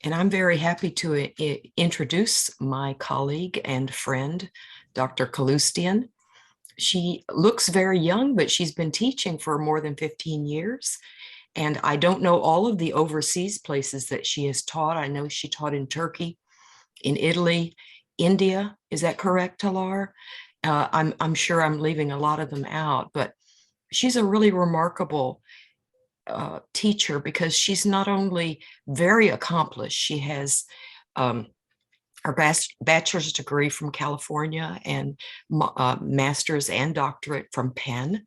And I'm very happy to introduce my colleague and friend, Dr. Kaloustian. She looks very young, but she's been teaching for more than 15 years. And I don't know all of the overseas places that she has taught. I know she taught in Turkey, in Italy, India. Is that correct, Talar? I'm sure I'm leaving a lot of them out, but she's a really remarkable teacher because she's not only very accomplished, she has her bachelor's degree from California and master's and doctorate from Penn,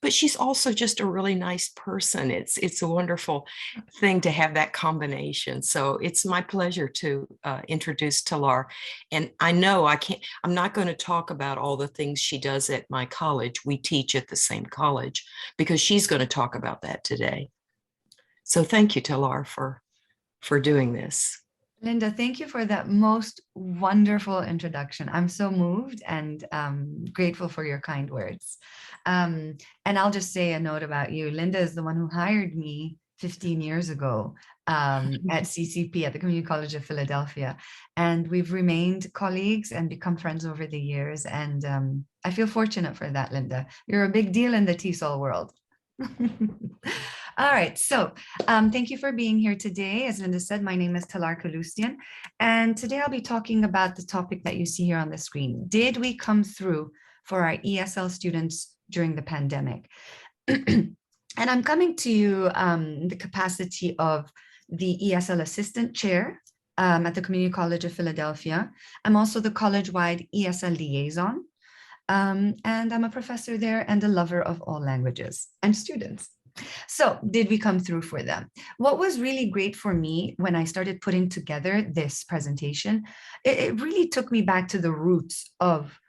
but she's also just a really nice person. It's a wonderful thing to have that combination. So it's my pleasure to introduce Talar. And I know I'm not going to talk about all the things she does at my college. We teach at the same college because she's going to talk about that today. So thank you, Talar, for doing this. Linda, thank you for that most wonderful introduction. I'm so moved and grateful for your kind words. And I'll just say a note about you. Linda is the one who hired me 15 years ago at CCP, at the Community College of Philadelphia. And we've remained colleagues and become friends over the years. And I feel fortunate for that, Linda. You're a big deal in the TESOL world. All right, so thank you for being here today. As Linda said, my name is Talar Kaloustian, and today I'll be talking about the topic that you see here on the screen. Did we come through for our ESL students during the pandemic? And I'm coming to you in the capacity of the ESL Assistant Chair at the Community College of Philadelphia. I'm also the college-wide ESL Liaison, and I'm a professor there and a lover of all languages and students. So did we come through for them? What was really great for me when I started putting together this presentation, it really took me back to the roots of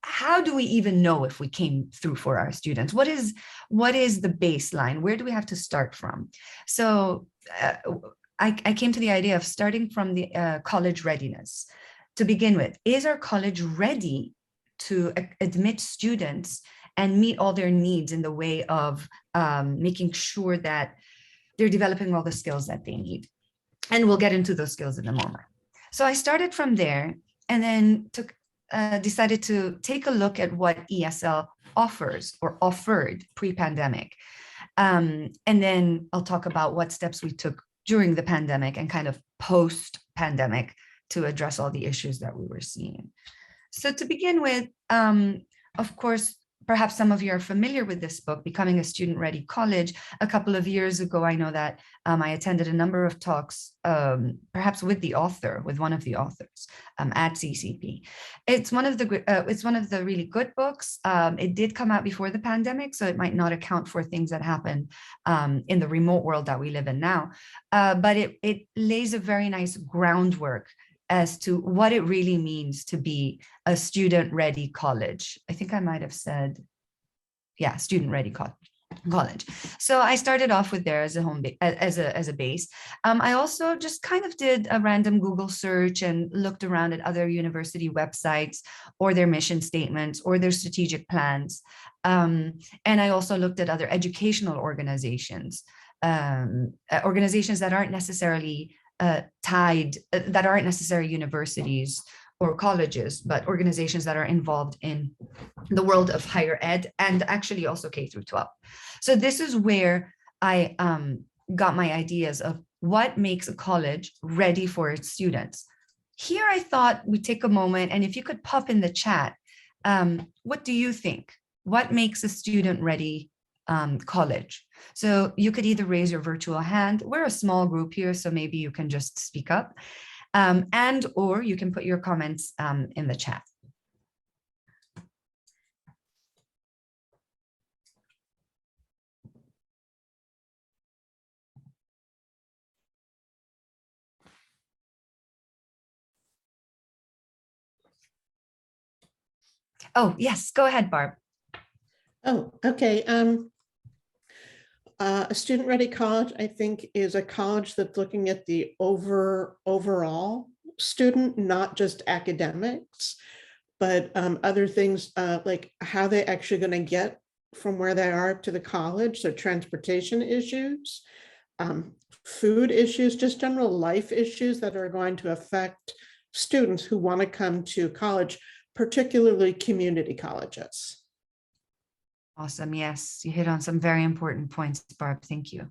how do we even know if we came through for our students? What is the baseline? Where do we have to start from? So I came to the idea of starting from the college readiness. To begin with, is our college ready to admit students and meet all their needs in the way of making sure that they're developing all the skills that they need? And we'll get into those skills in a moment. So I started from there and then decided to take a look at what ESL offers or offered pre-pandemic. And then I'll talk about what steps we took during the pandemic and kind of post-pandemic to address all the issues that we were seeing. So to begin with, of course, perhaps some of you are familiar with this book, Becoming a Student-Ready College. A couple of years ago, I know that I attended a number of talks, perhaps with one of the authors at CCP. It's one of the really good books. It did come out before the pandemic, so it might not account for things that happened in the remote world that we live in now. But it lays a very nice groundwork as to what it really means to be a student-ready college. I think I might have said, yeah, student-ready college. So I started off with there as a base. I also just kind of did a random Google search and looked around at other university websites or their mission statements or their strategic plans. And I also looked at other educational organizations, organizations that aren't necessarily that aren't necessarily universities or colleges, but organizations that are involved in the world of higher ed and actually also K through 12. So this is where I got my ideas of what makes a college ready for its students. Here I thought we'd take a moment, and if you could pop in the chat, what do you think? What makes a student-ready college? So you could either raise your virtual hand. We're a small group here, so maybe you can just speak up, and or you can put your comments in the chat. Oh, yes, go ahead, Barb. Oh, okay. A student-ready college, I think, is a college that's looking at the overall student, not just academics, but other things like how they're actually going to get from where they are to the college, so transportation issues, food issues, just general life issues that are going to affect students who want to come to college, particularly community colleges. Awesome. Yes, you hit on some very important points, Barb. Thank you.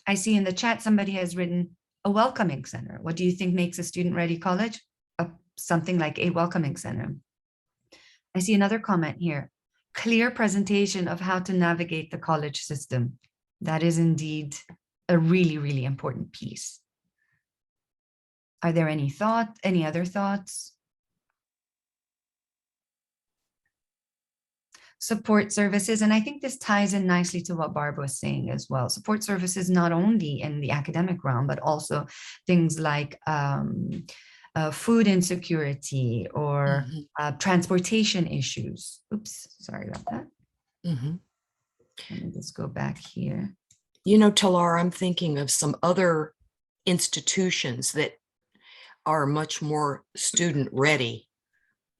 I see in the chat somebody has written a welcoming center. What do you think makes a student-ready college? Something like a welcoming center. I see another comment here. Clear presentation of how to navigate the college system. That is indeed a really, really important piece. Are there any other thoughts? Support services, and I think this ties in nicely to what Barb was saying as well. Support services not only in the academic realm, but also things like food insecurity or transportation issues. Oops, sorry about that. Let me just go back here. You know, Talar, I'm thinking of some other institutions that are much more student ready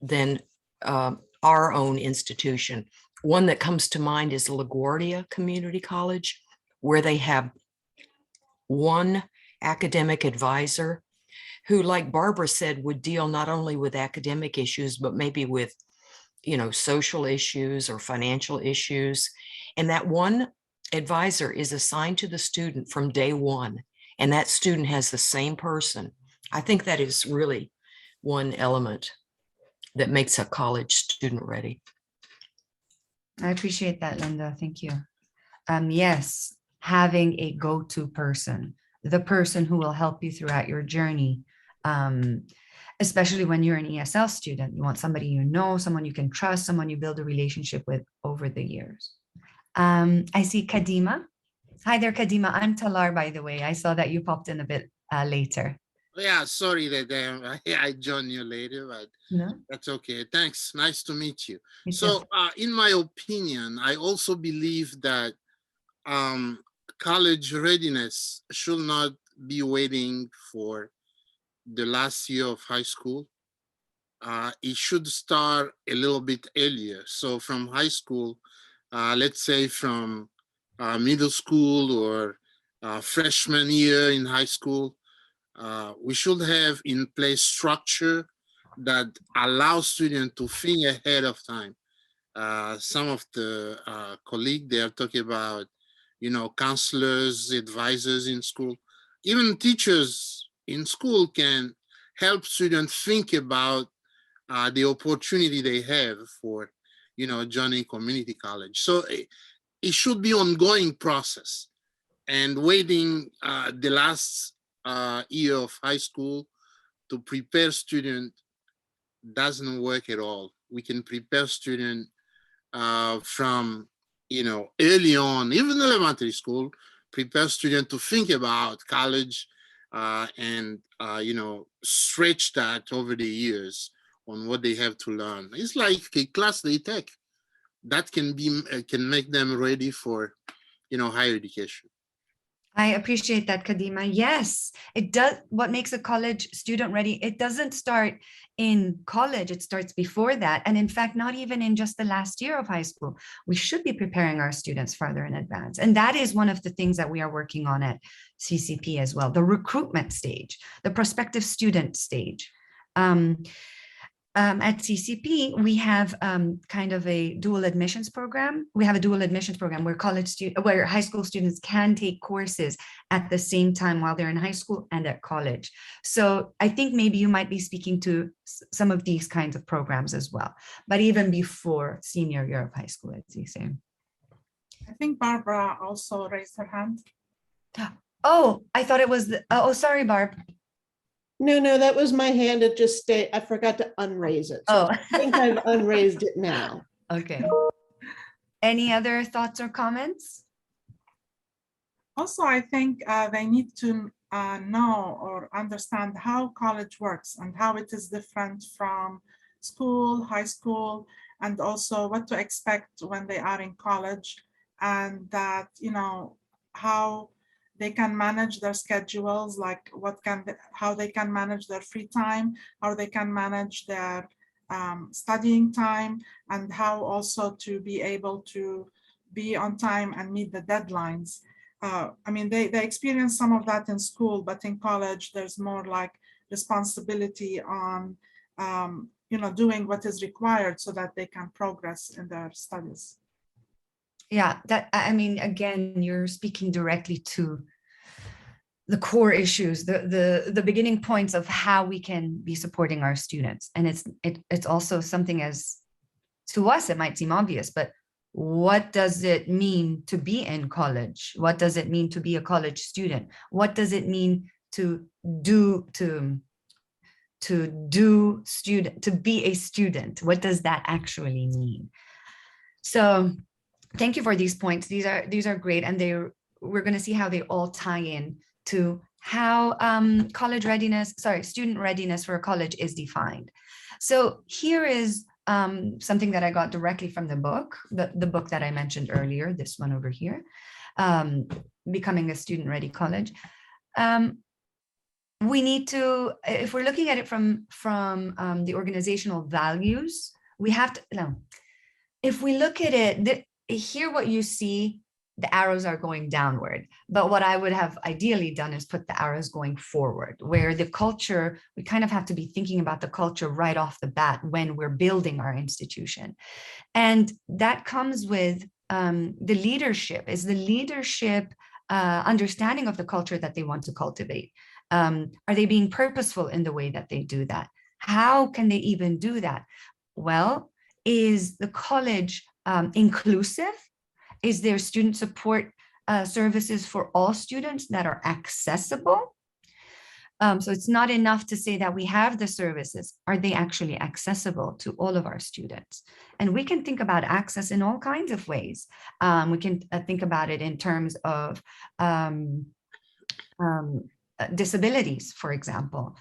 than our own institution. One that comes to mind is LaGuardia Community College, where they have one academic advisor who, like Barbara said, would deal not only with academic issues, but maybe with, you know, social issues or financial issues. And that one advisor is assigned to the student from day one, and that student has the same person. I think that is really one element that makes a college student ready. I appreciate that, Linda. Thank you. Yes, having a go-to person, the person who will help you throughout your journey, especially when you're an ESL student. You want somebody you know, someone you can trust, someone you build a relationship with over the years. I see Kadima. Hi there, Kadima. I'm Talar, by the way. I saw that you popped in a bit later. Yeah, sorry that I joined you later, but No? that's okay. Thanks. Nice to meet you. It's So in my opinion, I also believe that college readiness should not be waiting for the last year of high school. It should start a little bit earlier. So from high school, let's say from middle school or freshman year in high school, we should have in place structure that allows students to think ahead of time. Some of the colleagues, they are talking about, you know, counselors, advisors in school. Even teachers in school can help students think about the opportunity they have for, you know, joining community college. So it should be ongoing process, and waiting the last year of high school to prepare student doesn't work at all. We can prepare student from, you know, early on, even elementary school, prepare student to think about college and, you know, stretch that over the years on what they have to learn. It's like a class they take that can make them ready for, you know, higher education. I appreciate that, Kadima. Yes, it does. What makes a college student ready? It doesn't start in college. It starts before that. And in fact, not even in just the last year of high school. We should be preparing our students farther in advance. And that is one of the things that we are working on at CCP as well, the recruitment stage, the prospective student stage. At CCP, we have kind of a dual admissions program. We have a dual admissions program where where high school students can take courses at the same time while they're in high school and at college. So I think maybe you might be speaking to some of these kinds of programs as well, but even before senior year of high school, as you say. I think Barbara also raised her hand. Oh, I thought it was, oh, sorry, Barb. No, that was my hand. It just stayed. I forgot to unraise it. So Oh, I think I've unraised it now. okay. Any other thoughts or comments? Also, I think they need to know or understand how college works and how it is different from school, high school, and also what to expect when they are in college, and that, you know, how they can manage their schedules, like how they can manage their free time, how they can manage their studying time, and how also to be able to be on time and meet the deadlines. I mean, they experience some of that in school, but in college, there's more like responsibility on, doing what is required so that they can progress in their studies. Yeah, I mean, again, you're speaking directly to the core issues, the beginning points of how we can be supporting our students. And it's also something, as to us, it might seem obvious, but what does it mean to be in college? What does it mean to be a college student? What does it mean to be a student? What does that actually mean? So thank you for these points. These are great, and we're going to see how they all tie in to how student readiness for college is defined. So here is something that I got directly from the book, the book that I mentioned earlier, this one over here, Becoming a Student Ready College. We need to, if we're looking at it from the organizational values, we have to, no, if we look at it, here what you see, the arrows are going downward. But what I would have ideally done is put the arrows going forward, where the culture, we kind of have to be thinking about the culture right off the bat when we're building our institution. And that comes with the leadership, is the leadership understanding of the culture that they want to cultivate. Are they being purposeful in the way that they do that? How can they even do that? Well, is the college inclusive? Is there student support services for all students that are accessible? So it's not enough to say that we have the services. Are they actually accessible to all of our students? And we can think about access in all kinds of ways. We can think about it in terms of disabilities, for example.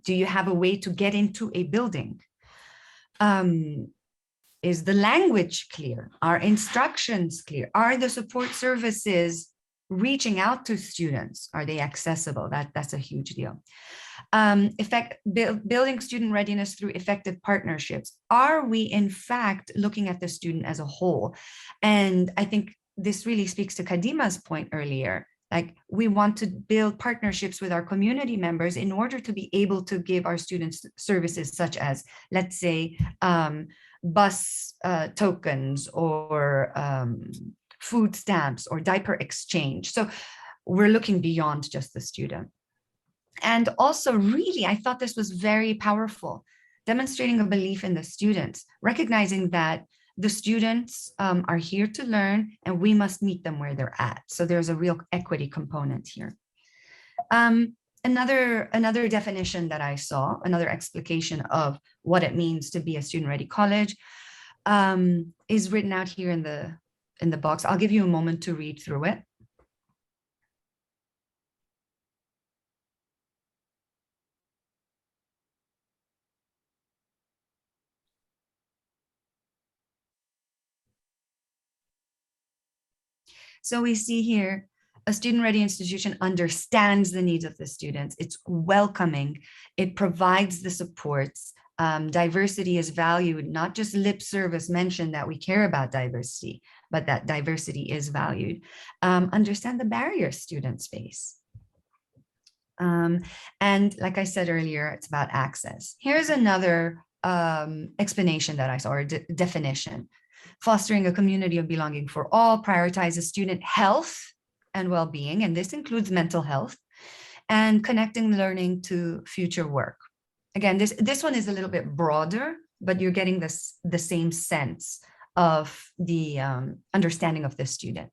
Do you have a way to get into a building? Is the language clear? Are instructions clear? Are the support services reaching out to students? Are they accessible? That's a huge deal. Building student readiness through effective partnerships. Are we in fact looking at the student as a whole? And I think this really speaks to Kadima's point earlier. Like, we want to build partnerships with our community members in order to be able to give our students services such as, let's say, bus tokens or food stamps or diaper exchange. So we're looking beyond just the student. And also, really, I thought this was very powerful, demonstrating a belief in the students, recognizing that the students are here to learn and we must meet them where they're at. So there's a real equity component here. Another definition that I saw, another explication of what it means to be a student-ready college is written out here in the box. I'll give you a moment to read through it. So we see here, a student-ready institution understands the needs of the students. It's welcoming. It provides the supports. Diversity is valued, not just lip service mention that we care about diversity, but that diversity is valued. Understand the barriers students face. And like I said earlier, it's about access. Here's another explanation that I saw, or definition. Fostering a community of belonging for all, prioritizes student health and well-being, and this includes mental health, and connecting learning to future work. Again, this one is a little bit broader, but you're getting the same sense of the understanding of the student.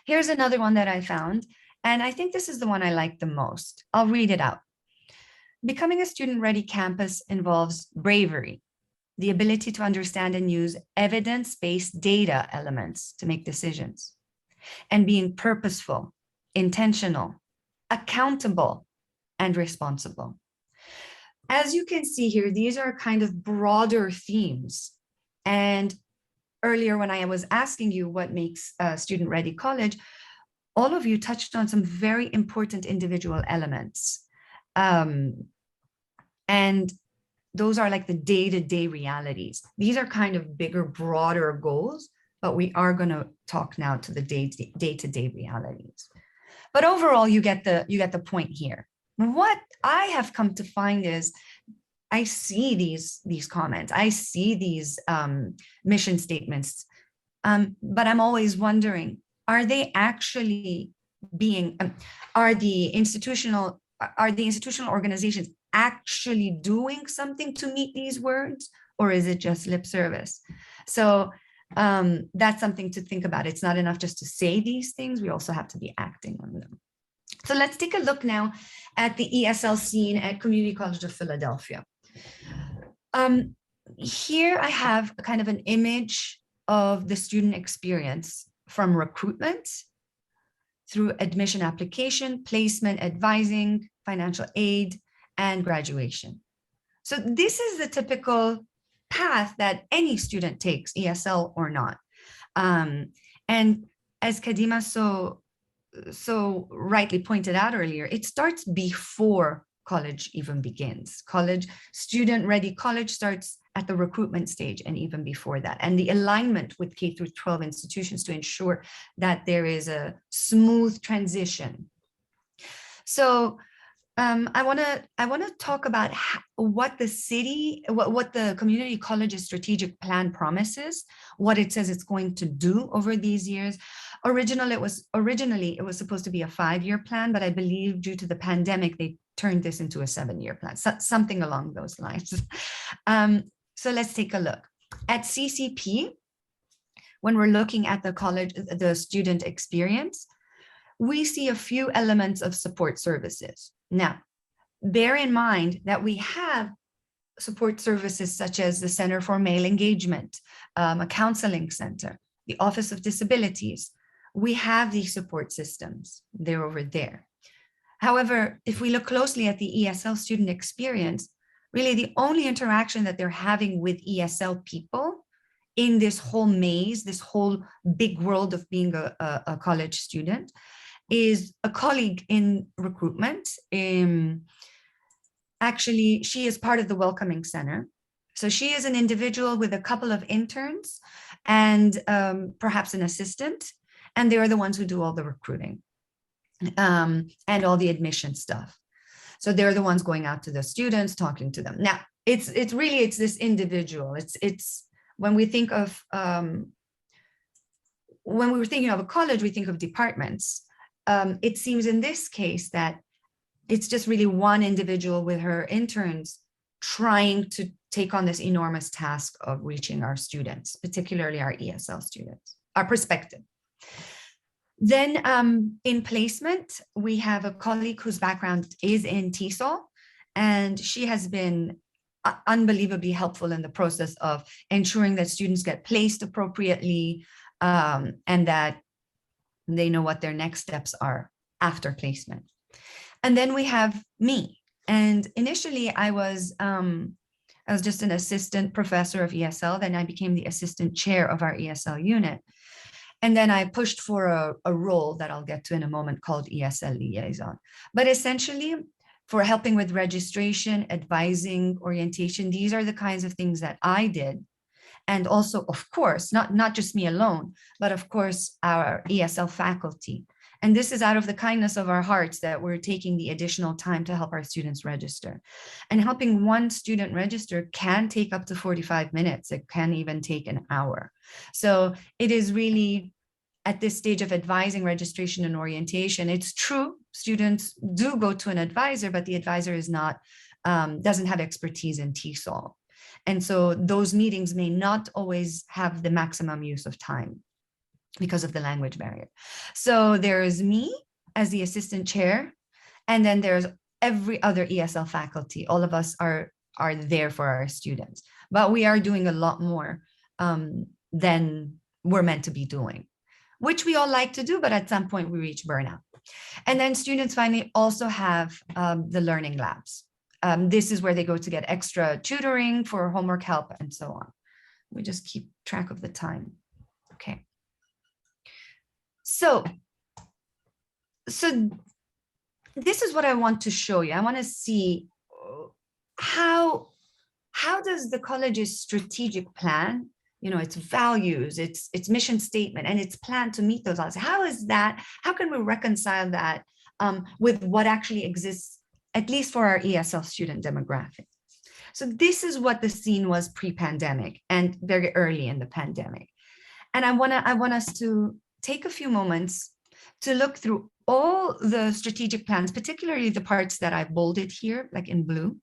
Here's another one that I found, and I think this is the one I like the most. I'll read it out. Becoming a student-ready campus involves bravery, the ability to understand and use evidence-based data elements to make decisions, and being purposeful, intentional, accountable, and responsible. As you can see here, these are kind of broader themes. And earlier when I was asking you what makes a student-ready college, all of you touched on some very important individual elements. And those are like the day-to-day realities. These are kind of bigger, broader goals, but we are going to talk now to the day-to-day realities. But overall, you get the point here. What I have come to find is I see these comments, I see these mission statements, but I'm always wondering, are they actually being, are the institutional organizations actually doing something to meet these words, or is it just lip service? So that's something to think about. It's not enough just to say these things, we also have to be acting on them. So let's take a look now at the ESL scene at Community College of Philadelphia. Here I have kind of an image of the student experience from recruitment through admission application, placement, advising, financial aid, and graduation. So this is the typical path that any student takes, ESL or not. And as Kadima so rightly pointed out earlier, it starts before college even begins. Student-ready college starts at the recruitment stage and even before that. And the alignment with K through 12 institutions to ensure that there is a smooth transition. So I want to talk about what the city, what the community college's strategic plan promises, what it says it's going to do over these years. Originally, it was supposed to be a 5-year plan, but I believe due to the pandemic, they turned this into a 7-year plan, something along those lines. So let's take a look at CCP. When we're looking at the student experience, we see a few elements of support services. Now, bear in mind that we have support services such as the Center for Male Engagement, a counseling center, the Office of Disabilities. We have these support systems, they're over there. However, if we look closely at the ESL student experience, really the only interaction that they're having with ESL people in this whole maze, this whole big world of being a college student, is a colleague in recruitment. Actually, she is part of the Welcoming Center. So she is an individual with a couple of interns and perhaps an assistant, and they are the ones who do all the recruiting and all the admission stuff. So they're the ones going out to the students, talking to them. Now, it's this individual. It's when we think of when we were thinking of a college, we think of departments. It seems in this case that it's just really one individual with her interns trying to take on this enormous task of reaching our students, particularly our ESL students, our prospective. Then in placement, we have a colleague whose background is in TESOL, and she has been unbelievably helpful in the process of ensuring that students get placed appropriately and that they know what their next steps are after placement. And then we have me. And initially I was just an assistant professor of ESL. Then I became the assistant chair of our ESL unit. And then I pushed for a role that I'll get to in a moment called ESL liaison. But essentially, for helping with registration, advising, orientation, these are the kinds of things that I did. And also, of course, not just me alone, but of course, our ESL faculty. And this is out of the kindness of our hearts that we're taking the additional time to help our students register. And helping one student register can take up to 45 minutes. It can even take an hour. So it is really at this stage of advising, registration, and orientation. It's true, students do go to an advisor, but the advisor is not, doesn't have expertise in TESOL. And so those meetings may not always have the maximum use of time because of the language barrier. So there is me as the assistant chair, and then there's every other ESL faculty. All of us are there for our students, but we are doing a lot more than we're meant to be doing, which we all like to do, but at some point we reach burnout. And then students finally also have the learning labs. This is where they go to get extra tutoring for homework help and so on. We just keep track of the time. Okay. So this is what I want to show you. I want to see how does the college's strategic plan its values, its mission statement, and its plan to meet those goals. How can we reconcile that with what actually exists, at least for our ESL student demographic? So this is what the scene was pre-pandemic and very early in the pandemic. And I want us to take a few moments to look through all the strategic plans, particularly the parts that I bolded here, like in blue,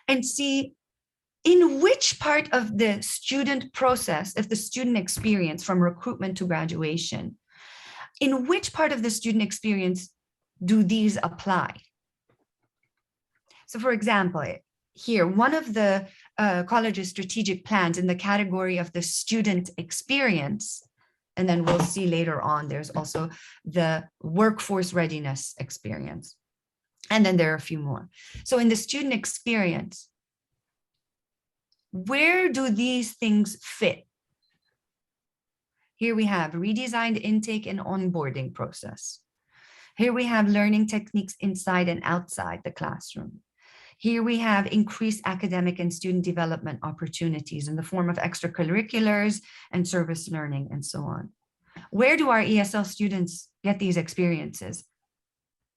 and see in which part of the student process, of the student experience from recruitment to graduation, in which part of the student experience do these apply? So for example, here, one of the college's strategic plans in the category of the student experience, and then we'll see later on, there's also the workforce readiness experience. And then there are a few more. So in the student experience, where do these things fit? Here we have redesigned intake and onboarding process. Here we have learning techniques inside and outside the classroom. Here we have increased academic and student development opportunities in the form of extracurriculars and service learning and so on. Where do our ESL students get these experiences?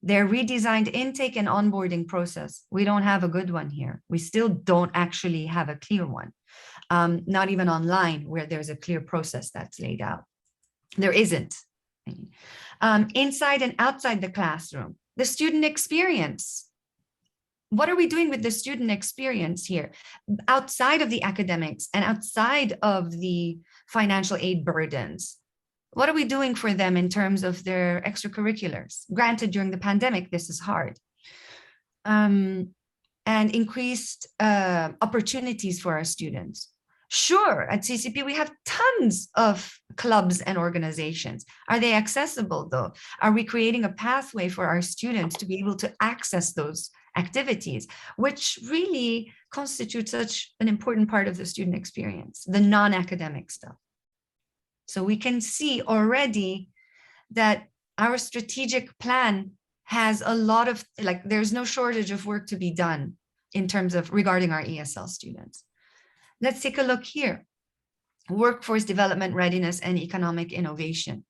Their redesigned intake and onboarding process. We don't have a good one here. We still don't actually have a clear one. Not even online where there's a clear process that's laid out. There isn't. Inside and outside the classroom, the student experience. What are we doing with the student experience here? Outside of the academics and outside of the financial aid burdens, what are we doing for them in terms of their extracurriculars? Granted, during the pandemic, this is hard. And increased opportunities for our students. Sure, at CCP, we have tons of clubs and organizations. Are they accessible though? Are we creating a pathway for our students to be able to access those activities, which really constitutes such an important part of the student experience, the non-academic stuff? So we can see already that our strategic plan has a lot of, there's no shortage of work to be done in terms of regarding our ESL students. Let's take a look here. Workforce development, readiness, and economic innovation.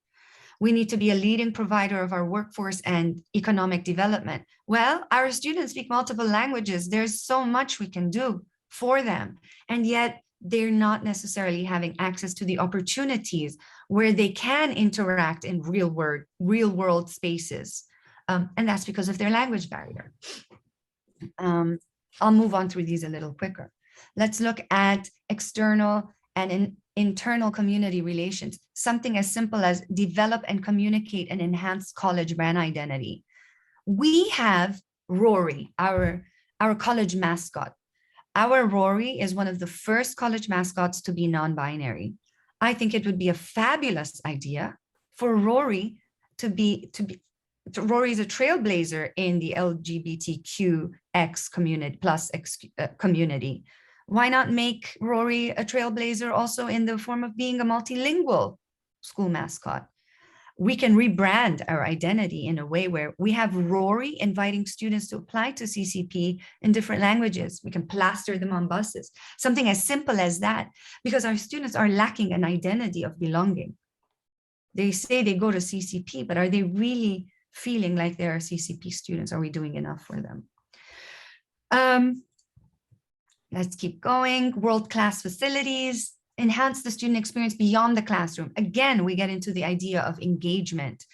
We need to be a leading provider of our workforce and economic development. Well, our students speak multiple languages. There's so much we can do for them. And yet they're not necessarily having access to the opportunities where they can interact in real world spaces. And that's because of their language barrier. I'll move on through these a little quicker. Let's look at external and internal community relations, something as simple as develop and communicate an enhanced college brand identity. We have Rory, our college mascot. Our Rory is one of the first college mascots to be non-binary. I think it would be a fabulous idea for Rory to be Rory is a trailblazer in the LGBTQX community plus community. Why not make Rory a trailblazer also in the form of being a multilingual school mascot? We can rebrand our identity in a way where we have Rory inviting students to apply to CCP in different languages. We can plaster them on buses, something as simple as that, because our students are lacking an identity of belonging. They say they go to CCP, but are they really feeling like they are CCP students? Are we doing enough for them? Let's keep going. World-class facilities, enhance the student experience beyond the classroom. Again, we get into the idea of engagement,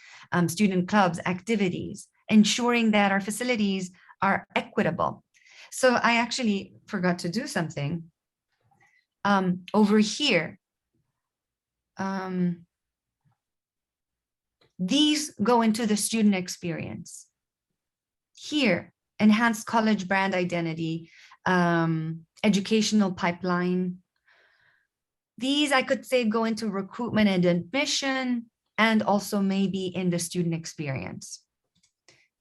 student clubs, activities, ensuring that our facilities are equitable. So I actually forgot to do something over here. These go into the student experience. Here, enhanced college brand identity, educational pipeline. These, I could say, go into recruitment and admission, and also maybe in the student experience.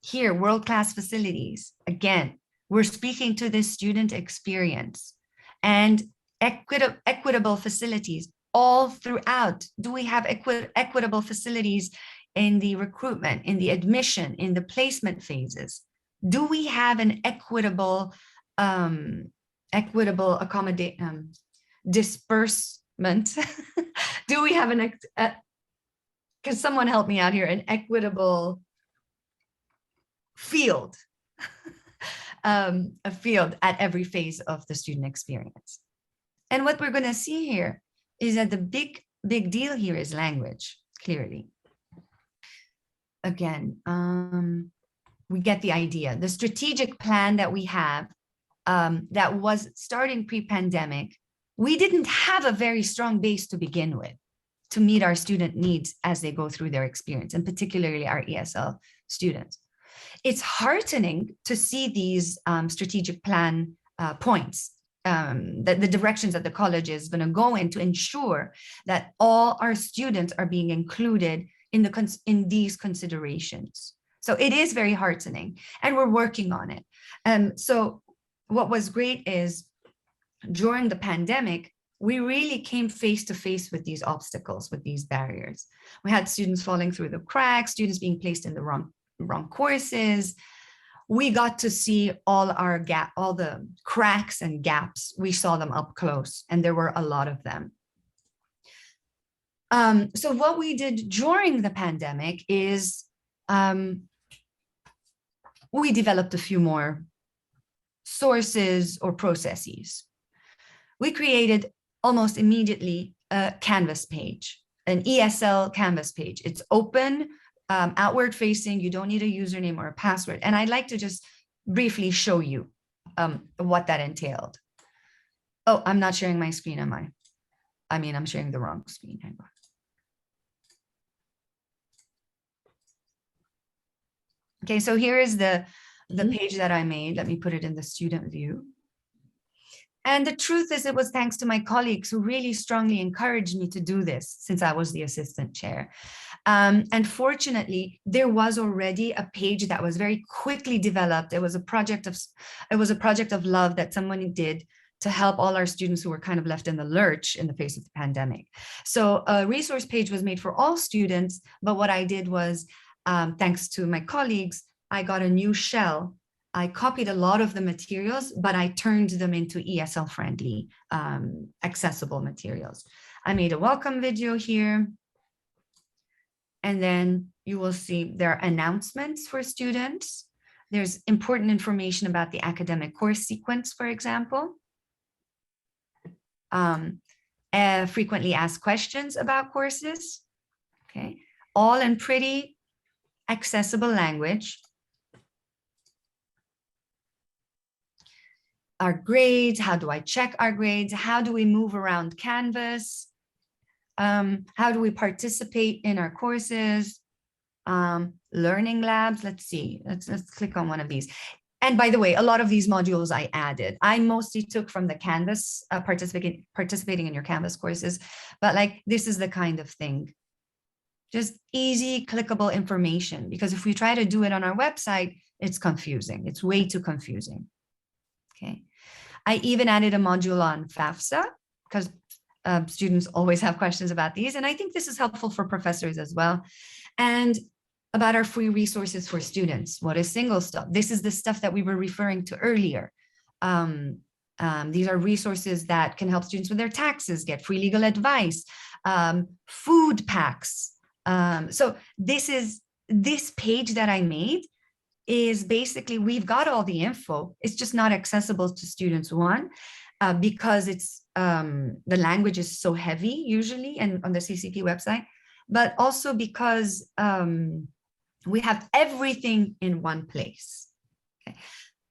Here, world-class facilities. Again, we're speaking to the student experience and equitable facilities all throughout. Do we have equitable facilities in the recruitment, in the admission, in the placement phases? Do we have an equitable accommodate disperse Do we have can someone help me out here, an equitable field, a field at every phase of the student experience? And what we're going to see here is that the big deal here is language, clearly. Again, we get the idea. The strategic plan that we have that was starting pre-pandemic, we didn't have a very strong base to begin with to meet our student needs as they go through their experience, and particularly our ESL students. It's heartening to see these strategic plan points, the directions that the college is going to go in to ensure that all our students are being included in these considerations. So it is very heartening, and we're working on it. So what was great is during the pandemic, we really came face to face with these obstacles, with these barriers. We had students falling through the cracks, students being placed in the wrong courses. We got to see all the cracks and gaps. We saw them up close, and there were a lot of them. So what we did during the pandemic is we developed a few more sources or processes. We created almost immediately a Canvas page, an ESL Canvas page. It's open, outward facing. You don't need a username or a password. And I'd like to just briefly show you what that entailed. Oh, I'm not sharing my screen, am I? I mean, I'm sharing the wrong screen. Hang on. Okay, so here is the page that I made. Let me put it in the student view. And the truth is, it was thanks to my colleagues who really strongly encouraged me to do this since I was the assistant chair. And fortunately, there was already a page that was very quickly developed. It was a project of love that someone did to help all our students who were kind of left in the lurch in the face of the pandemic. So a resource page was made for all students. But what I did was, thanks to my colleagues, I got a new shell. I copied a lot of the materials, but I turned them into ESL friendly, accessible materials. I made a welcome video here. And then you will see there are announcements for students. There's important information about the academic course sequence, for example. Frequently asked questions about courses. Okay, all in pretty accessible language. Our grades, how do I check our grades? How do we move around Canvas? How do we participate in our courses? Learning labs, let's see, let's click on one of these. And by the way, a lot of these modules I added. I mostly took from the Canvas, participating in your Canvas courses, but like this is the kind of thing. Just easy, clickable information, because if we try to do it on our website, it's confusing. It's way too confusing. Okay. I even added a module on FAFSA because students always have questions about these. And I think this is helpful for professors as well. And about our free resources for students. What is single stop? This is the stuff that we were referring to earlier. These are resources that can help students with their taxes, get free legal advice, food packs. So this page that I made is basically, we've got all the info. It's just not accessible to students, one, because it's the language is so heavy usually and on the CCP website, but also because we have everything in one place. Okay.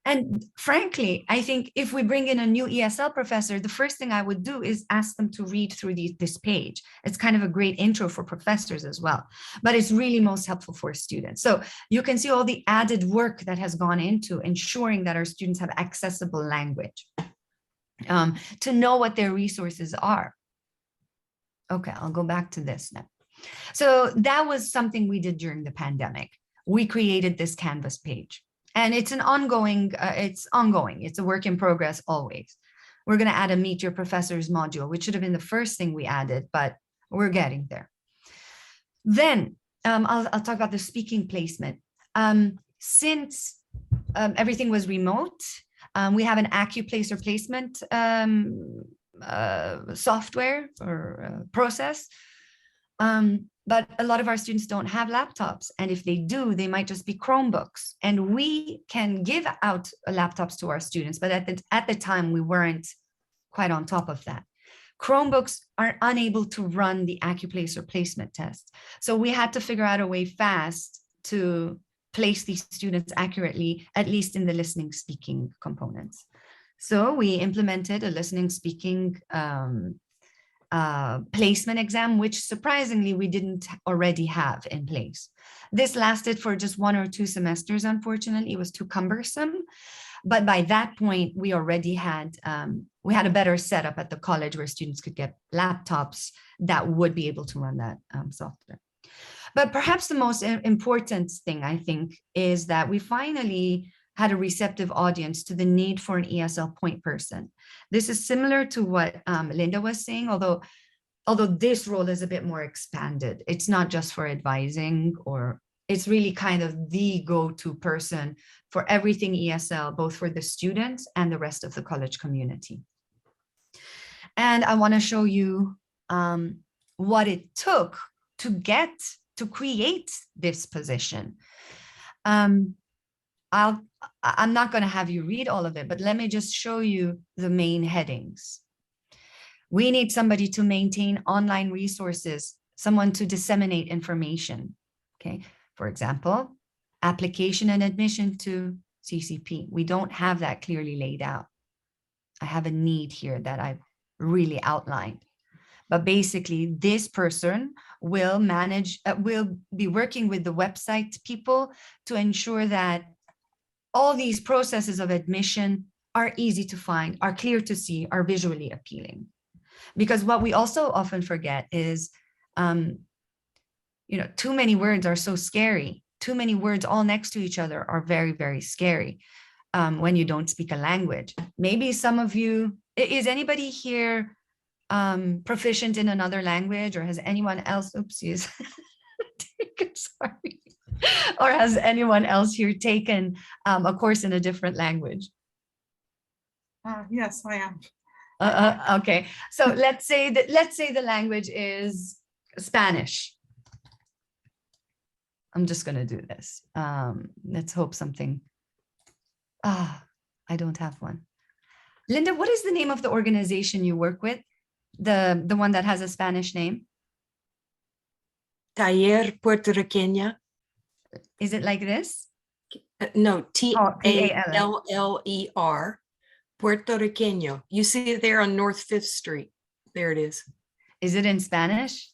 And frankly, I think if we bring in a new ESL professor, the first thing I would do is ask them to read through this page. It's kind of a great intro for professors as well, but it's really most helpful for students. So you can see all the added work that has gone into ensuring that our students have accessible language, to know what their resources are. Okay, I'll go back to this now. So that was something we did during the pandemic. We created this Canvas page. And it's an ongoing, it's a work in progress always. We're going to add a Meet Your Professors module, which should have been the first thing we added, but we're getting there. Then I'll talk about the speaking placement. Since everything was remote, we have an AccuPlacer placement software or process. But a lot of our students don't have laptops. And if they do, they might just be Chromebooks. And we can give out laptops to our students, but at the time, we weren't quite on top of that. Chromebooks are unable to run the AccuPlace or placement test. So we had to figure out a way fast to place these students accurately, at least in the listening speaking components. So we implemented a listening speaking placement exam, which surprisingly we didn't already have in place. This lasted for just 1 or 2 semesters, unfortunately. It was too cumbersome. But by that point, we already had, we had a better setup at the college where students could get laptops that would be able to run that software. But perhaps the most important thing, I think, is that we finally had a receptive audience to the need for an ESL point person. This is similar to what Linda was saying, although this role is a bit more expanded. It's not just for advising, or it's really kind of the go-to person for everything ESL, both for the students and the rest of the college community. And I want to show you what it took to create this position. I'm not going to have you read all of it, but let me just show you the main headings. We need somebody to maintain online resources, someone to disseminate information. Okay, for example, application and admission to CCP. We don't have that clearly laid out. I have a need here that I've really outlined. But basically, this person will manage, will be working with the website people to ensure that all these processes of admission are easy to find, are clear to see, are visually appealing. Because what we also often forget is, too many words are so scary. Too many words all next to each other are very, very scary when you don't speak a language. Maybe some of you, is anybody here proficient in another language, or has anyone else, oopsies, sorry. Or has anyone else here taken a course in a different language? Yes, I am. Okay, so let's say the language is Spanish. I'm just going to do this. Let's hope something. I don't have one. Linda, what is the name of the organization you work with? The one that has a Spanish name? Taller Puertorriqueña. Is it like this? No, P-A-L-L. Taller, Puertorriqueño. You see it there on North 5th Street. There it is. Is it in Spanish?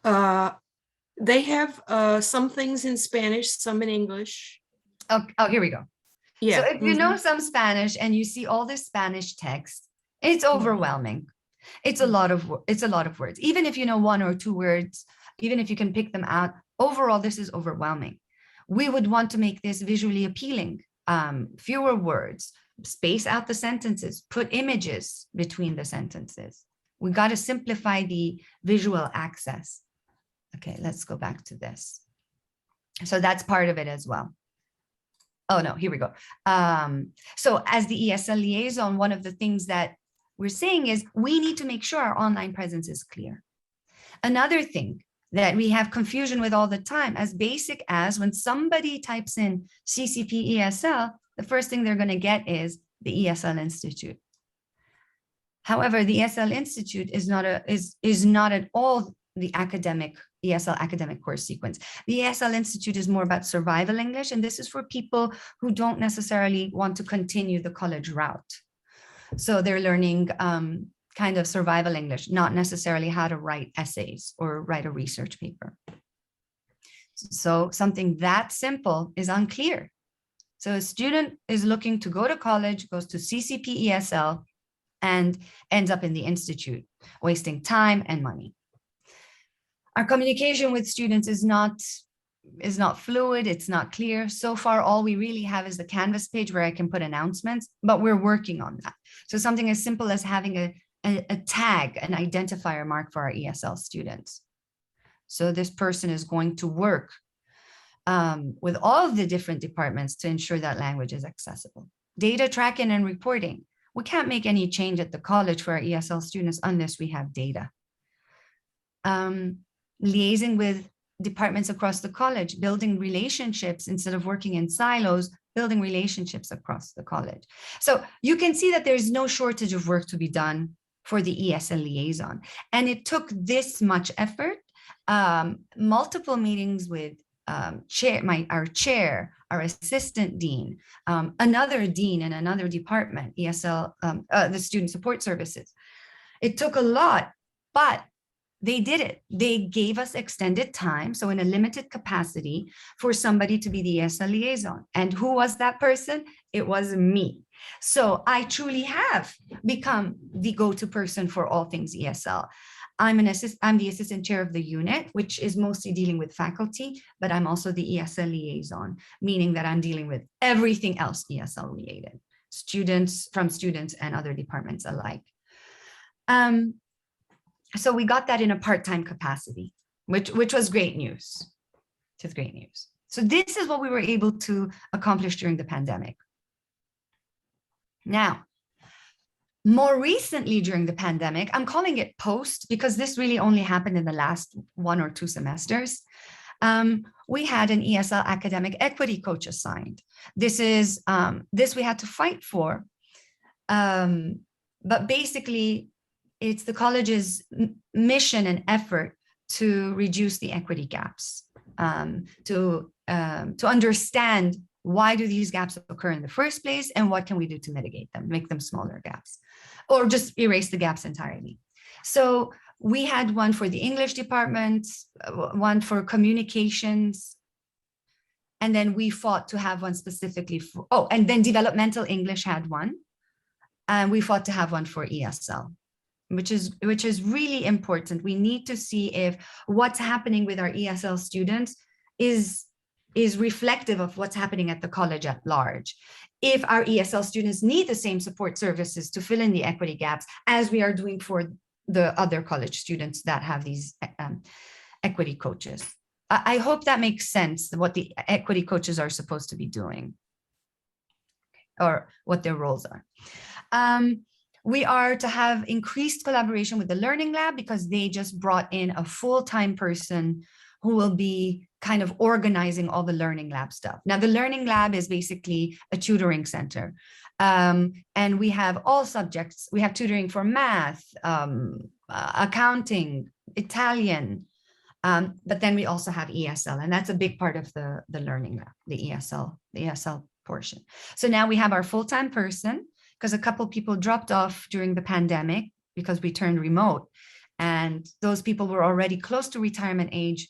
They have some things in Spanish, some in English. Oh, here we go. Yeah. So if you know some Spanish and you see all this Spanish text, it's overwhelming. It's a lot of words. Even if you know 1 or 2 words, even if you can pick them out, overall, this is overwhelming. We would want to make this visually appealing. Fewer words, space out the sentences, put images between the sentences. We got to simplify the visual access. Okay, let's go back to this. So that's part of it as well. Oh no, here we go. So as the ESL liaison, one of the things that we're saying is we need to make sure our online presence is clear. Another thing that we have confusion with all the time, as basic as when somebody types in CCP ESL, the first thing they're going to get is the ESL Institute. However, the ESL Institute is not at all the academic ESL academic course sequence. The ESL Institute is more about survival English, and this is for people who don't necessarily want to continue the college route. So they're learning kind of survival English, not necessarily how to write essays or write a research paper. So something that simple is unclear. So a student is looking to go to college, goes to CCP ESL, and ends up in the institute, wasting time and money. Our communication with students is not fluid, it's not clear. So far, all we really have is the Canvas page where I can put announcements, but we're working on that. So something as simple as having a tag, an identifier mark for our ESL students. So this person is going to work with all of the different departments to ensure that language is accessible. Data tracking and reporting. we can't make any change at the college for our ESL students unless we have data. Liaising with departments across the college, building relationships instead of working in silos, building relationships across the college. So you can see that there's no shortage of work to be done for the ESL liaison. And it took this much effort, multiple meetings with our chair, our assistant dean, another dean in another department, ESL, the student support services. It took a lot, but they did it. They gave us extended time, so in a limited capacity, for somebody to be the ESL liaison. And who was that person? It was me. So I truly have become the go-to person for all things ESL. I'm the assistant chair of the unit, which is mostly dealing with faculty, but I'm also the ESL liaison, meaning that I'm dealing with everything else ESL related, students and other departments alike. So we got that in a part-time capacity, which was great news. It was great news. So this is what we were able to accomplish during the pandemic. Now, more recently during the pandemic, I'm calling it post because this really only happened in the last 1 or 2 semesters. We had an ESL academic equity coach assigned. This we had to fight for, but basically it's the college's mission and effort to reduce the equity gaps, to understand why do these gaps occur in the first place and what can we do to mitigate them, make them smaller gaps, or just erase the gaps entirely. So we had one for the English department, one for communications, and then we fought to have one specifically for, and then developmental English had one, and we fought to have one for ESL. Which is really important. We need to see if what's happening with our ESL students is reflective of what's happening at the college at large. If our ESL students need the same support services to fill in the equity gaps as we are doing for the other college students that have these equity coaches. I hope that makes sense, what the equity coaches are supposed to be doing or what their roles are. We are to have increased collaboration with the Learning Lab because they just brought in a full-time person who will be kind of organizing all the Learning Lab stuff. Now, the Learning Lab is basically a tutoring center. And we have all subjects. We have tutoring for math, accounting, Italian, but then we also have ESL, and that's a big part of the Learning Lab, the ESL portion. So now we have our full-time person, because a couple people dropped off during the pandemic because we turned remote, and those people were already close to retirement age,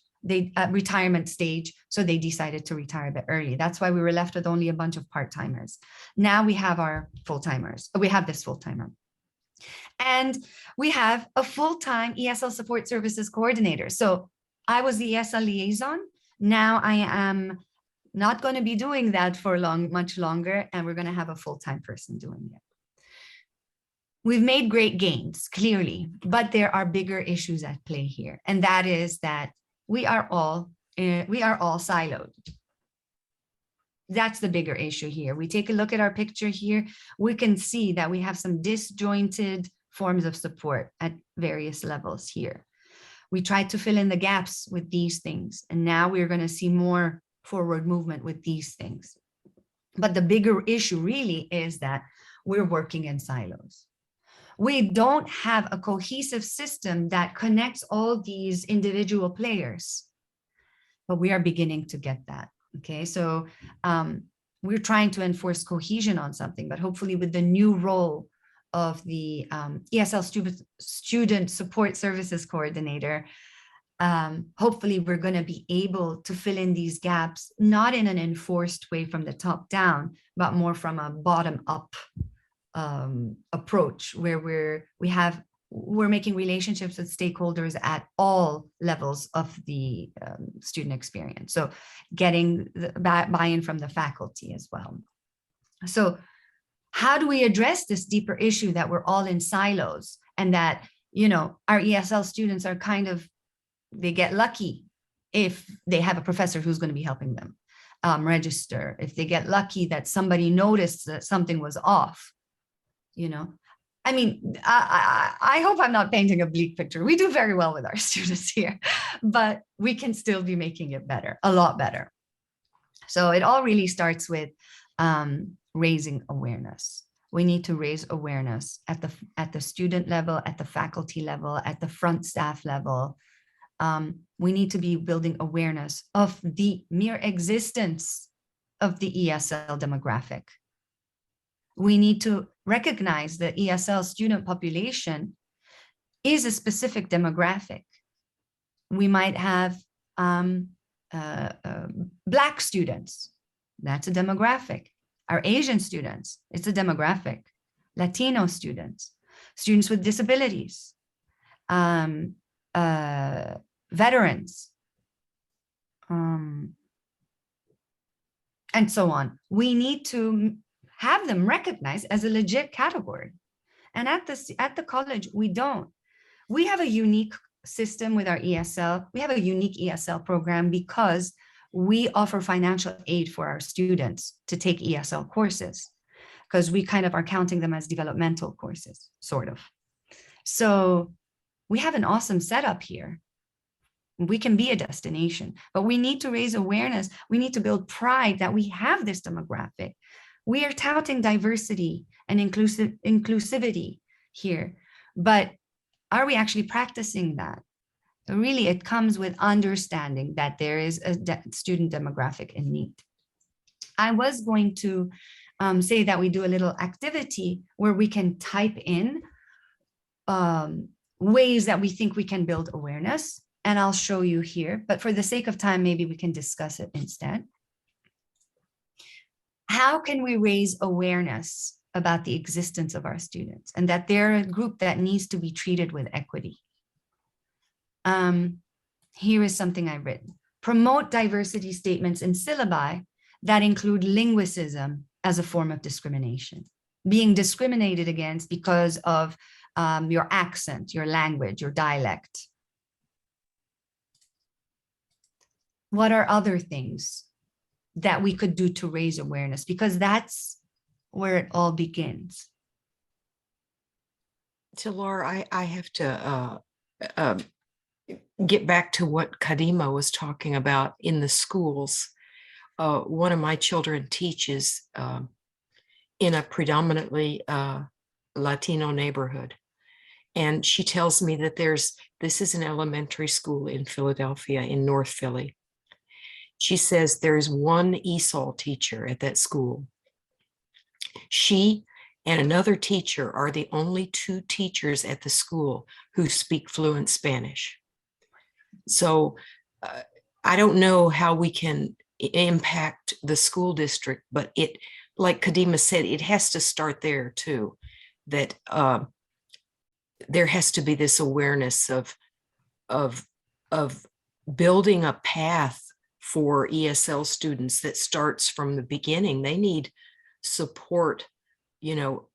retirement stage, so they decided to retire a bit early. That's why we were left with only a bunch of part-timers. Now we have our full-timers. We have this full-timer. And we have a full-time ESL support services coordinator. So I was the ESL liaison. Now I am not going to be doing that for much longer, and we're going to have a full-time person doing it. We've made great gains, clearly, but there are bigger issues at play here, and that is that we are all siloed. That's the bigger issue here. We take a look at our picture here, we can see that we have some disjointed forms of support at various levels here. We tried to fill in the gaps with these things, and now we're going to see more forward movement with these things. But the bigger issue really is that we're working in silos. We don't have a cohesive system that connects all these individual players, but we are beginning to get that. Okay, so we're trying to enforce cohesion on something, but hopefully with the new role of the ESL student support services coordinator, hopefully we're going to be able to fill in these gaps, not in an enforced way from the top down, but more from a bottom up approach, where we're making relationships with stakeholders at all levels of the student experience. So getting the buy-in from the faculty as well. So how do we address this deeper issue that we're all in silos, and that, you know, our ESL students are kind of, they get lucky if they have a professor who's going to be helping them register, if they get lucky that somebody noticed that something was off. you know. I mean, I hope I'm not painting a bleak picture. We do very well with our students here, but we can still be making it better, a lot better. So it all really starts with raising awareness. We need to raise awareness at the student level, at the faculty level, at the front staff level. We need to be building awareness of the mere existence of the ESL demographic. We need to recognize the ESL student population is a specific demographic. We might have Black students, that's a demographic. Our Asian students, it's a demographic. Latino students, students with disabilities, veterans, and so on. We need to have them recognized as a legit category. And at the college, we don't. We have a unique system with our ESL. We have a unique ESL program because we offer financial aid for our students to take ESL courses, because we kind of are counting them as developmental courses, sort of. So we have an awesome setup here. We can be a destination, but we need to raise awareness. We need to build pride that we have this demographic. We are touting diversity and inclusivity here, but are we actually practicing that? Really, it comes with understanding that there is a student demographic in need. I was going to say that we do a little activity where we can type in ways that we think we can build awareness, and I'll show you here, but for the sake of time, maybe we can discuss it instead. How can we raise awareness about the existence of our students and that they're a group that needs to be treated with equity? Here is something I've written. Promote diversity statements in syllabi that include linguicism as a form of discrimination. Being discriminated against because of your accent, your language, your dialect. What are other things that we could do to raise awareness? Because that's where it all begins. Talar, I have to get back to what Kadima was talking about in the schools. One of my children teaches in a predominantly Latino neighborhood. And she tells me that this is an elementary school in Philadelphia, in North Philly. She says there's one ESOL teacher at that school. She and another teacher are the only two teachers at the school who speak fluent Spanish. So I don't know how we can impact the school district, but it, like Kadima said, it has to start there too, that there has to be this awareness of building a path for ESL students that starts from the beginning. They need support, you know,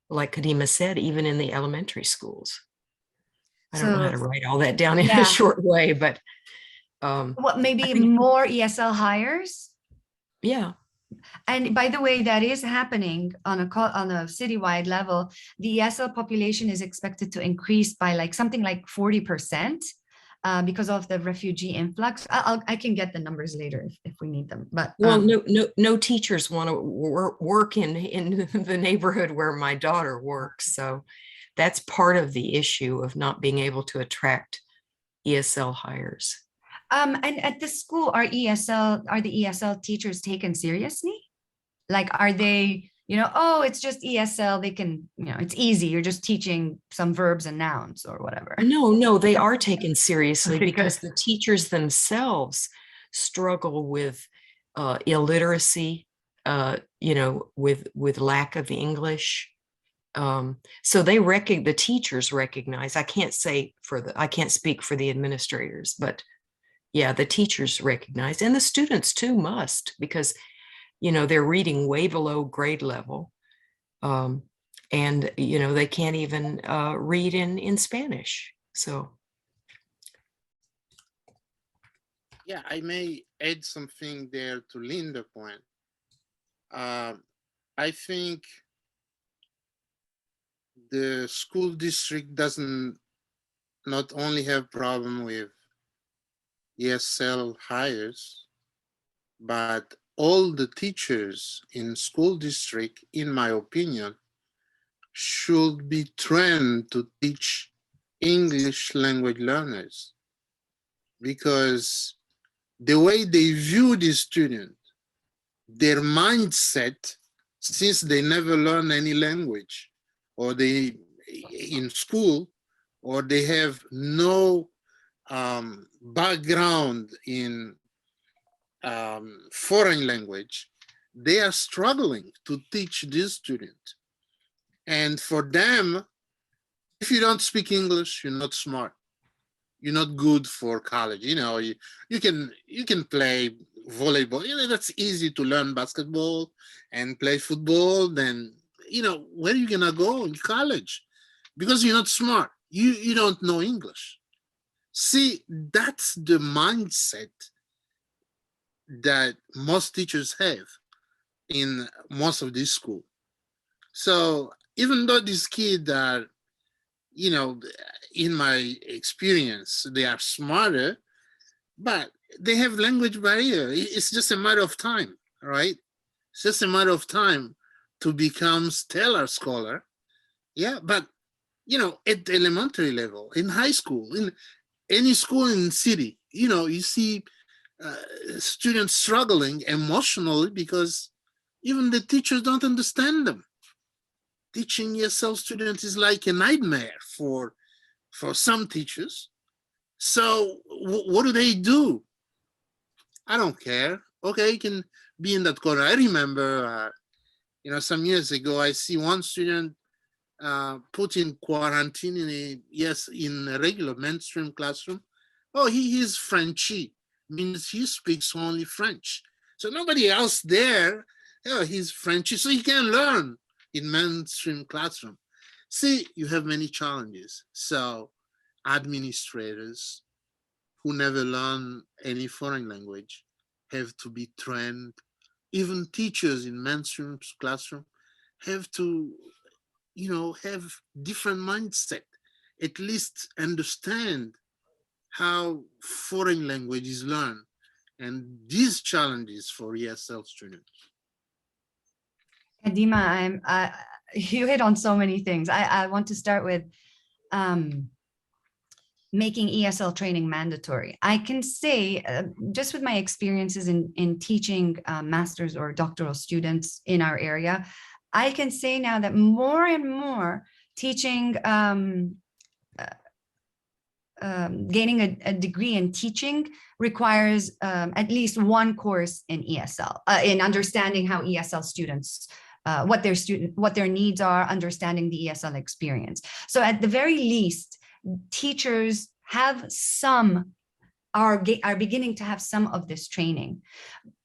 like Kadima said, even in the elementary schools. I don't know how to write all that down in a short way, but what, maybe more ESL hires? Yeah. And by the way, that is happening on a citywide level. The ESL population is expected to increase by like something like 40% because of the refugee influx. I can get the numbers later if we need them. But well, no teachers want to work in the neighborhood where my daughter works, so that's part of the issue of not being able to attract ESL hires. And at the school, are the ESL teachers taken seriously? Like, are they, you know, oh, it's just ESL, they can, you know, it's easy, you're just teaching some verbs and nouns or whatever? No, they are taken seriously because the teachers themselves struggle with illiteracy, you know, with lack of English. So the teachers recognize, I can't speak for the administrators, but yeah, the teachers recognize, and the students too must, because, you know, they're reading way below grade level. And, you know, they can't even read in Spanish. So. Yeah, I may add something there to Linda's point. I think the school district doesn't not only have problem with ESL hires, but all the teachers in school district, in my opinion, should be trained to teach English language learners, because the way they view the student, their mindset, since they never learn any language, or they in school, or they have no background in foreign language, they are struggling to teach this student. And for them, if you don't speak English, you're not smart. You're not good for college. You know, you can play volleyball. You know, that's easy to learn basketball and play football. Then, you know, where are you gonna go in college? Because you're not smart. You don't know English. See, that's the mindset that most teachers have in most of these schools. So even though these kids are, you know, in my experience, they are smarter, but they have language barrier. It's just a matter of time, right? It's just a matter of time to become stellar scholar. Yeah, but you know, at the elementary level, in high school, in any school in the city, you know, you see students struggling emotionally because even the teachers don't understand them. Teaching ESL students is like a nightmare for some teachers. So what do? I don't care. Okay, you can be in that corner. I remember, you know, some years ago, I see one student put in quarantine in a regular mainstream classroom. Oh, he is Frenchy, means he speaks only French. So nobody else there, oh, he's Frenchy, so he can learn in mainstream classroom. See, you have many challenges. So administrators who never learn any foreign language have to be trained. Even teachers in mainstream classroom have to, you know, have different mindset, at least understand how foreign language is learned and these challenges for ESL students. Kadima, you hit on so many things. I want to start with making ESL training mandatory. I can say, just with my experiences in teaching master's or doctoral students in our area, I can say now that more and more teaching, gaining a degree in teaching requires at least one course in ESL, in understanding how ESL students, what their needs are, understanding the ESL experience. So at the very least, teachers have are beginning to have some of this training.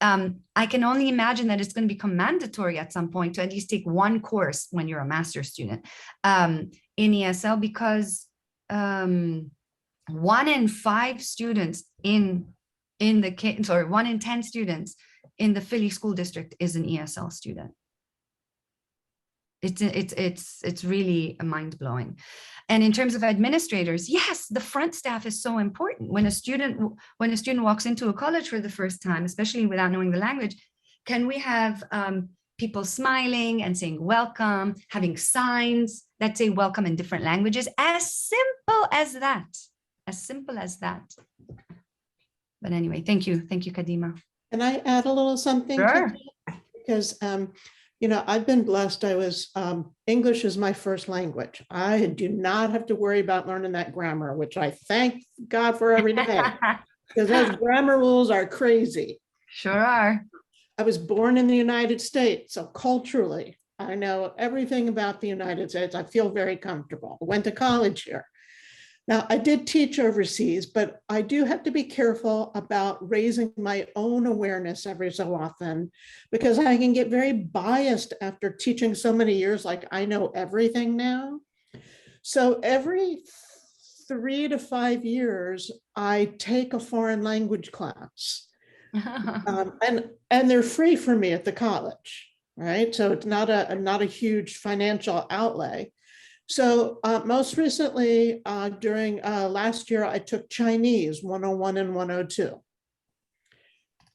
I can only imagine that it's going to become mandatory at some point to at least take one course when you're a master's student in ESL, because 1 in 5 students one in 10 students in the Philly school district is an ESL student. It's really mind-blowing. And in terms of administrators, yes, the front staff is so important. When a student walks into a college for the first time, especially without knowing the language, can we have people smiling and saying welcome, having signs that say welcome in different languages? As simple as that. As simple as that. But anyway, thank you, Kadima. Can I add a little something? Sure. Because you know, I've been blessed. English is my first language. I do not have to worry about learning that grammar, which I thank God for every day, because those grammar rules are crazy. Sure are. I was born in the United States, so culturally, I know everything about the United States. I feel very comfortable. I went to college here. Now, I did teach overseas, but I do have to be careful about raising my own awareness every so often, because I can get very biased after teaching so many years, like I know everything now. So every 3 to 5 years, I take a foreign language class. And they're free for me at the college, right? So it's not a huge financial outlay. So most recently, during last year, I took Chinese 101 and 102.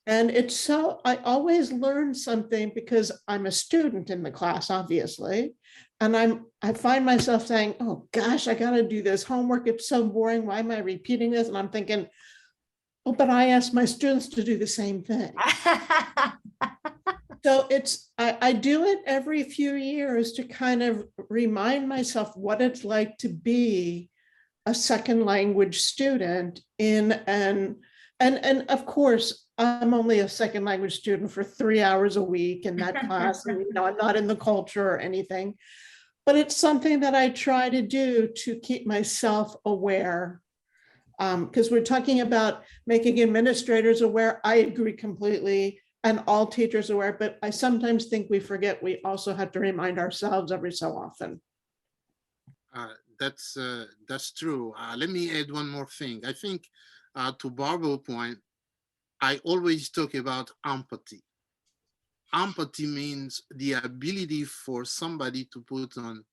And it's so, I always learn something because I'm a student in the class, obviously. And I find myself saying, oh gosh, I got to do this homework. It's so boring. Why am I repeating this? And I'm thinking, oh, but I asked my students to do the same thing. So I do it every few years to kind of remind myself what it's like to be a second language student in and of course, I'm only a second language student for 3 hours a week in that class. And, I'm not in the culture or anything, but it's something that I try to do to keep myself aware. Because we're talking about making administrators aware. I agree completely. And all teachers aware, but I sometimes think we forget we also have to remind ourselves every so often. That's true. Let me add one more thing. I think to Barbara's point, I always talk about empathy. Empathy means the ability for somebody to put on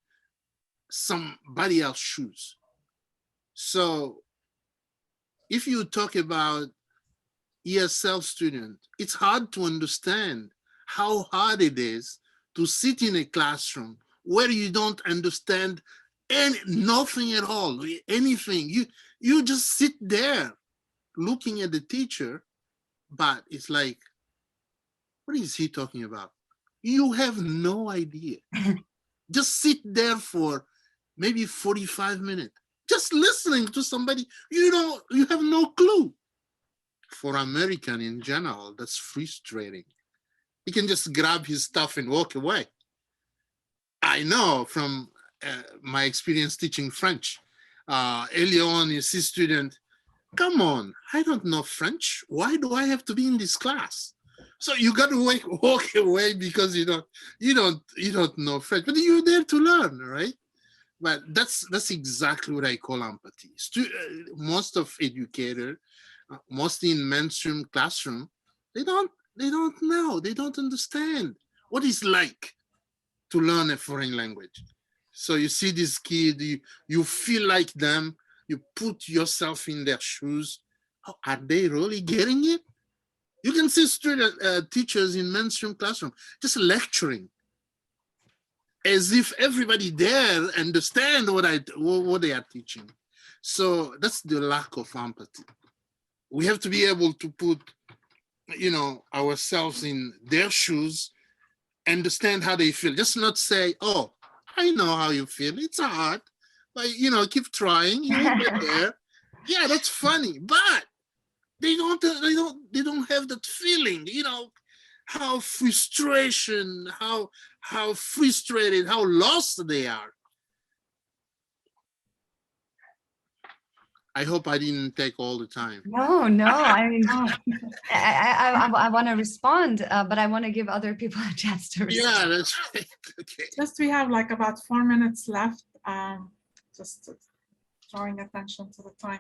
somebody else's shoes. So if you talk about ESL student, it's hard to understand how hard it is to sit in a classroom where you don't understand nothing at all, anything. You just sit there looking at the teacher, but it's like, what is he talking about? You have no idea. Just sit there for maybe 45 minutes, just listening to somebody, you have no clue. For American in general, that's frustrating. He can just grab his stuff and walk away. I know from my experience teaching French. Early on, you see student, come on, I don't know French. Why do I have to be in this class? So you got to walk away because you don't know French, but you're there to learn, right? But that's exactly what I call empathy. Most of educators, mostly in mainstream classroom, they don't know, they don't understand what it's like to learn a foreign language. So you see this kid, you feel like them, you put yourself in their shoes. Oh, are they really getting it? You can see teachers in mainstream classroom just lecturing as if everybody there understand what they are teaching. So that's the lack of empathy. We have to be able to put, ourselves in their shoes, understand how they feel. Just not say, "Oh, I know how you feel. It's hard, but keep trying. You will get there." Yeah, that's funny, but they don't have that feeling. How frustration, how frustrated, how lost they are. I hope I didn't take all the time. No. I mean, I want to respond, but I want to give other people a chance to respond. Yeah, that's right. Okay. Just we have like about 4 minutes left. Just drawing attention to the time.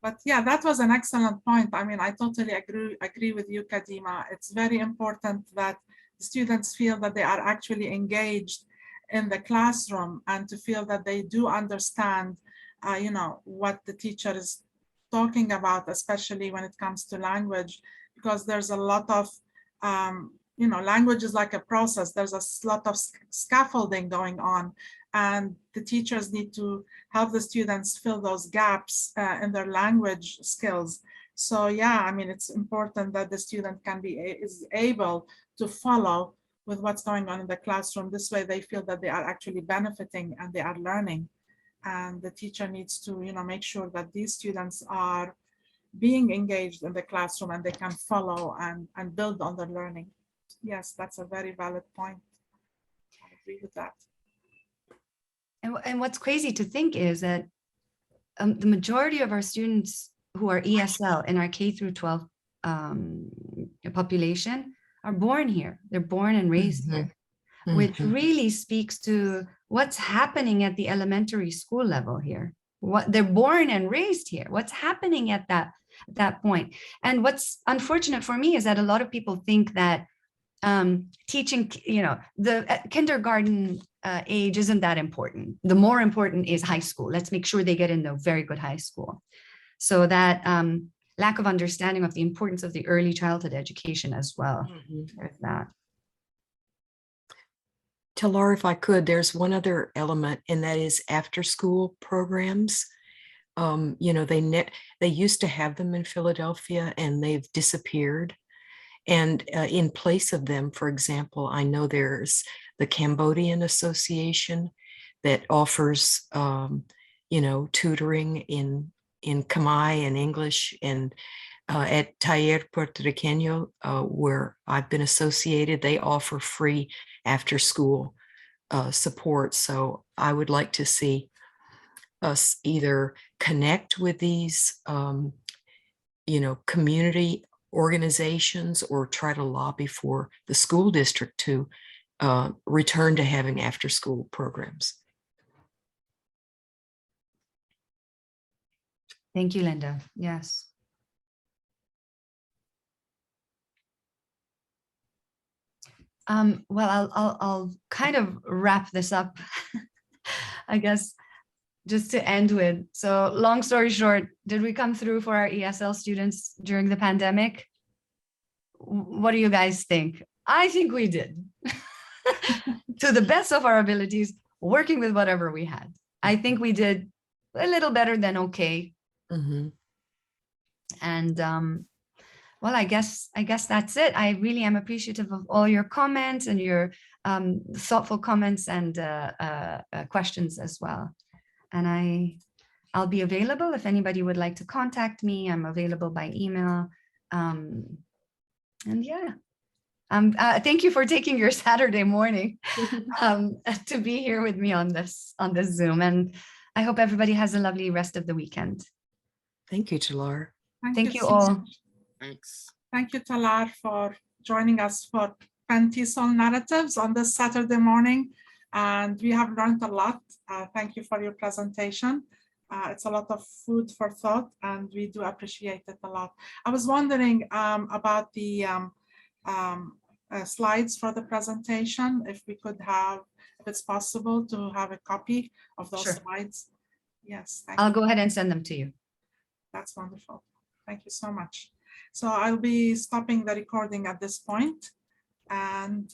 But yeah, that was an excellent point. I mean, I totally agree with you, Kadima. It's very important that students feel that they are actually engaged in the classroom and to feel that they do understand what the teacher is talking about, especially when it comes to language, because there's a lot of, language is like a process. There's a lot of scaffolding going on, and the teachers need to help the students fill those gaps in their language skills. So yeah, I mean, it's important that the student is able to follow with what's going on in the classroom. This way they feel that they are actually benefiting and they are learning. And the teacher needs to, make sure that these students are being engaged in the classroom and they can follow and build on their learning. Yes, that's a very valid point. I agree with that. And what's crazy to think is that the majority of our students who are ESL in our K through 12 population are born here. They're born and raised here, which really speaks to what's happening at the elementary school level here. What they're born and raised here. What's happening at that point? And what's unfortunate for me is that a lot of people think that teaching, the kindergarten age isn't that important. The more important is high school. Let's make sure they get in a very good high school. So that lack of understanding of the importance of the early childhood education as well. There's that. Talar, if I could, there's one other element, and that is after-school programs. You know, they used to have them in Philadelphia, and they've disappeared. And in place of them, for example, I know there's the Cambodian Association that offers, you know, tutoring in Khmer and English, and at Taller Puertorriqueño, where I've been associated, they offer free after-school support. So I would like to see us either connect with these, you know, community organizations, or try to lobby for the school district to return to having after-school programs. Thank you, Linda. Yes. Well, I'll kind of wrap this up, I guess, just to end with. So long story short, did we come through for our ESL students during the pandemic? What do you guys think? I think we did. To the best of our abilities, working with whatever we had. I think we did a little better than okay. And well, I guess that's it. I really am appreciative of all your comments and your thoughtful comments and questions as well. And I'll be available if anybody would like to contact me. I'm available by email. And yeah, thank you for taking your Saturday morning to be here with me on this Zoom. And I hope everybody has a lovely rest of the weekend. Thank you, Talar. Thank you so all. much. Thanks. Thank you, Talar, for joining us for TESOL Narratives on this Saturday morning. And we have learned a lot. Thank you for your presentation. It's a lot of food for thought, and we do appreciate it a lot. I was wondering about the slides for the presentation, if we could have, if it's possible to have a copy of those Sure. slides. Yes, I'll go ahead and send them to you. that's wonderful. Thank you so much. So I'll be stopping the recording at this point, and